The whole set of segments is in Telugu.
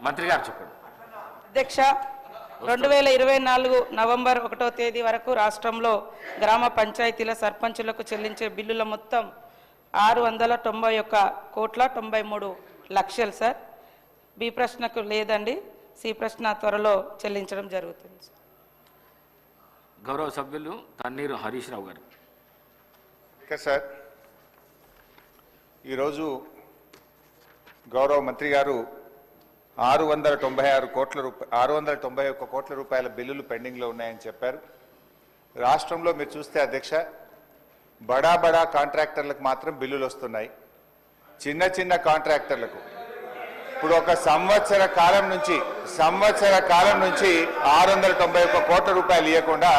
మంత్రి గారు చెప్పండి. అధ్యక్ష, 2024 నవంబర్ 1వ తేదీ వరకు రాష్ట్రంలో గ్రామ పంచాయతీల సర్పంచులకు చెల్లించే బిల్లుల మొత్తం 691,93,00,000 సార్. బి ప్రశ్నకు లేదండి, సి ప్రశ్న త్వరలో చెల్లించడం జరుగుతుంది. గౌరవ సభ్యులు తన్నీరు హరీష్ రావు గారు. సార్, ఈరోజు గౌరవ మంత్రి గారు 691 కోట్ల రూపాయల బిల్లులు పెండింగ్లో ఉన్నాయని చెప్పారు. రాష్ట్రంలో మీరు చూస్తే అధ్యక్ష, బడా కాంట్రాక్టర్లకు మాత్రం బిల్లులు వస్తున్నాయి. చిన్న చిన్న కాంట్రాక్టర్లకు ఇప్పుడు ఒక సంవత్సర కాలం నుంచి 691 కోట్ల రూపాయలు ఇవ్వకుండా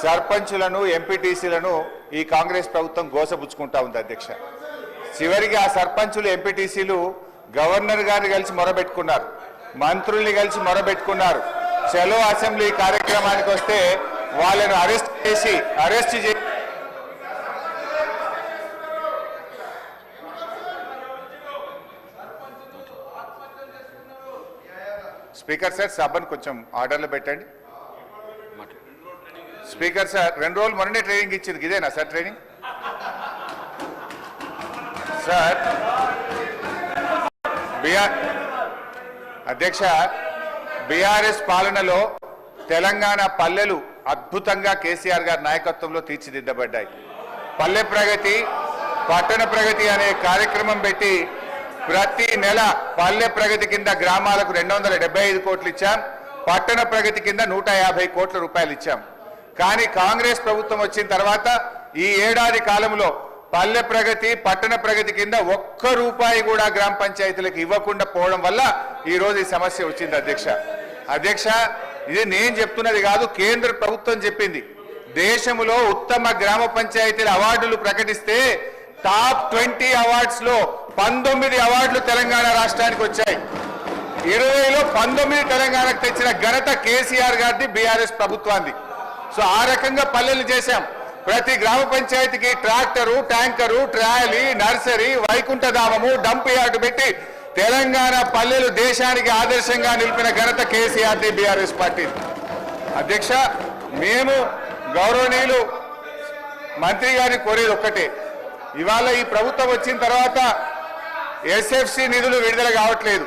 సర్పంచులను ఎంపీటీసీలను ఈ కాంగ్రెస్ ప్రభుత్వం గోసపుచ్చుకుంటా ఉంది అధ్యక్ష. చివరికి ఆ సర్పంచులు ఎంపీటీసీలు గవర్నర్ గారిని కలిసి మొరబెట్టుకున్నారు, మంత్రుల్ని కలిసి మొరబెట్టుకున్నారు. చలో అసెంబ్లీ కార్యక్రమానికి వస్తే వాళ్ళను అరెస్ట్ చేసి స్పీకర్ సార్, సభను కొంచెం ఆర్డర్లో పెట్టండి. స్పీకర్ సార్, 2 రోజులు మొన్ననే ట్రైనింగ్ ఇచ్చింది, ఇదేనా సార్ ట్రైనింగ్? సార్ అధ్యక్ష, బీఆర్ఎస్ పాలనలో తెలంగాణ పల్లెలు అద్భుతంగా కేసీఆర్ గారి నాయకత్వంలో తీర్చిదిద్దబడ్డాయి. పల్లె ప్రగతి, పట్టణ ప్రగతి అనే కార్యక్రమం పెట్టి ప్రతి నెల పల్లె ప్రగతి కింద గ్రామాలకు 275 కోట్లు ఇచ్చాం, పట్టణ ప్రగతి కింద 150 కోట్ల రూపాయలు ఇచ్చాం. కానీ కాంగ్రెస్ ప్రభుత్వం వచ్చిన తర్వాత ఈ ఏడాది కాలంలో పల్లె ప్రగతి, పట్టణ ప్రగతి కింద 1 రూపాయి కూడా గ్రామ పంచాయతీలకు ఇవ్వకుండా పోవడం వల్ల ఈ రోజు ఈ సమస్య వచ్చింది అధ్యక్ష. ఇది నేను చెప్తున్నది కాదు, కేంద్ర ప్రభుత్వం చెప్పింది. దేశంలో ఉత్తమ గ్రామ పంచాయతీల అవార్డులు ప్రకటిస్తే టాప్ 20 అవార్డ్స్ లో 19 అవార్డులు తెలంగాణ రాష్ట్రానికి వచ్చాయి. 20లో 19 తెలంగాణకు తెచ్చిన ఘనత కేసీఆర్ గారిది, బీఆర్ఎస్ ప్రభుత్వాన్ని. సో ఆ రకంగా పల్లెలు చేశాం. ప్రతి గ్రామ పంచాయతీకి ట్రాక్టరు, ట్యాంకరు, ట్రాలీ, నర్సరీ, వైకుంఠధామము, డంప్ యార్డు పెట్టి తెలంగాణ పల్లెలు దేశానికి ఆదర్శంగా నిలిపిన ఘనత కేసీఆర్ది, బీఆర్ఎస్ పార్టీ. అధ్యక్ష, మేము గౌరవనీయులు మంత్రి గారిని కోరేది ఒక్కటే, ఇవాళ ఈ ప్రభుత్వం వచ్చిన తర్వాత ఎస్ఎఫ్సి నిధులు విడుదల కావట్లేదు.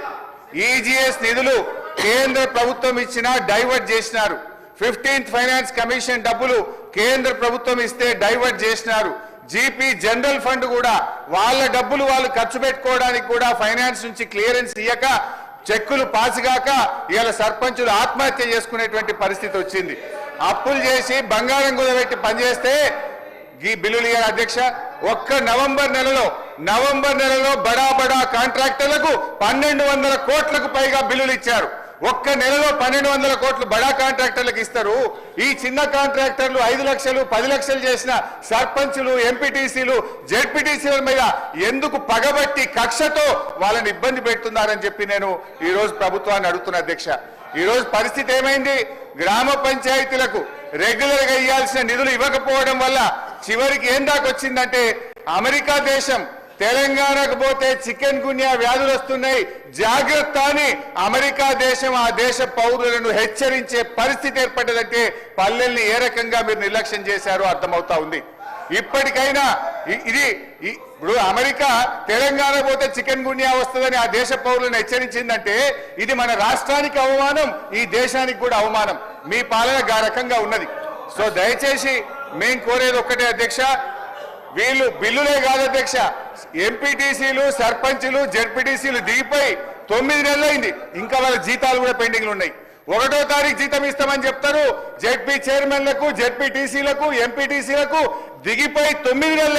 ఈజీఎస్ నిధులు కేంద్ర ప్రభుత్వం ఇచ్చినా డైవర్ట్ చేసినారు. 15th ఫైనాన్స్ కమిషన్ డబ్బులు కేంద్ర ప్రభుత్వం ఇస్తే డైవర్ట్ చేసినారు. జీపీ జనరల్ ఫండ్ కూడా వాళ్ళ డబ్బులు వాళ్ళు ఖర్చు పెట్టుకోవడానికి కూడా ఫైనాన్స్ నుంచి క్లియరెన్స్ ఇయ్యక, చెక్కులు పాసుగాక ఇవాళ సర్పంచులు ఆత్మహత్య చేసుకునేటువంటి పరిస్థితి వచ్చింది. అప్పులు చేసి బంగారం కుదబెట్టి పనిచేస్తే ఈ బిల్లులు ఇయ్యారు అధ్యక్ష. ఒక్క నవంబర్ నెలలో బడా కాంట్రాక్టర్లకు 1200 కోట్లకు పైగా బిల్లులు ఇచ్చారు. ఒక్క నెలలో 1200 కోట్లు బడా కాంట్రాక్టర్లకు ఇస్తారు. ఈ చిన్న కాంట్రాక్టర్లు 5 లక్షలు 10 లక్షలు చేసిన సర్పంచులు, ఎంపీటీసీలు, జెడ్పీటీసీల మీద ఎందుకు పగబట్టి కక్షతో వాళ్ళని ఇబ్బంది పెడుతున్నారని చెప్పి నేను ఈ రోజు ప్రభుత్వాన్ని అడుగుతున్నా అధ్యక్ష. ఈ రోజు పరిస్థితి ఏమైంది? గ్రామ పంచాయతీలకు రెగ్యులర్ గా ఇవ్వాల్సిన నిధులు ఇవ్వకపోవడం వల్ల చివరికి ఏం దాకా వచ్చిందంటే, అమెరికా దేశం తెలంగాణకు పోతే చికెన్ గున్యా వ్యాధులు వస్తున్నాయి, జాగ్రత్త అని అమెరికా దేశం ఆ దేశ పౌరులను హెచ్చరించే పరిస్థితి ఏర్పడ్డదంటే పల్లెల్ని ఏ రకంగా మీరు నిర్లక్ష్యం చేశారో అర్థమవుతా ఉంది. ఇప్పటికైనా ఇప్పుడు అమెరికా తెలంగాణ పోతే చికెన్ గున్యా వస్తుందని ఆ దేశ పౌరులను హెచ్చరించిందంటే ఇది మన రాష్ట్రానికి అవమానం, ఈ దేశానికి కూడా అవమానం. మీ పాలన ఆ రకంగా ఉన్నది. సో దయచేసి మేము కోరేది ఒక్కటే అధ్యక్ష, వీళ్ళు బిల్లులే కాదు అధ్యక్ష, ఎంపీటీసీలు, సర్పంచులు, జెడ్పీటీసీలు దిగిపోయి 9 నెలలైంది, ఇంకా వాళ్ళ జీతాలు కూడా పెండింగ్లు ఉన్నాయి. 1వ తారీఖు జీతం ఇస్తామని చెప్తారు. జెడ్పీ చైర్మన్లకు, జెడ్పీటీసీలకు, ఎంపీటీసీలకు దిగిపోయి 9 నెలలు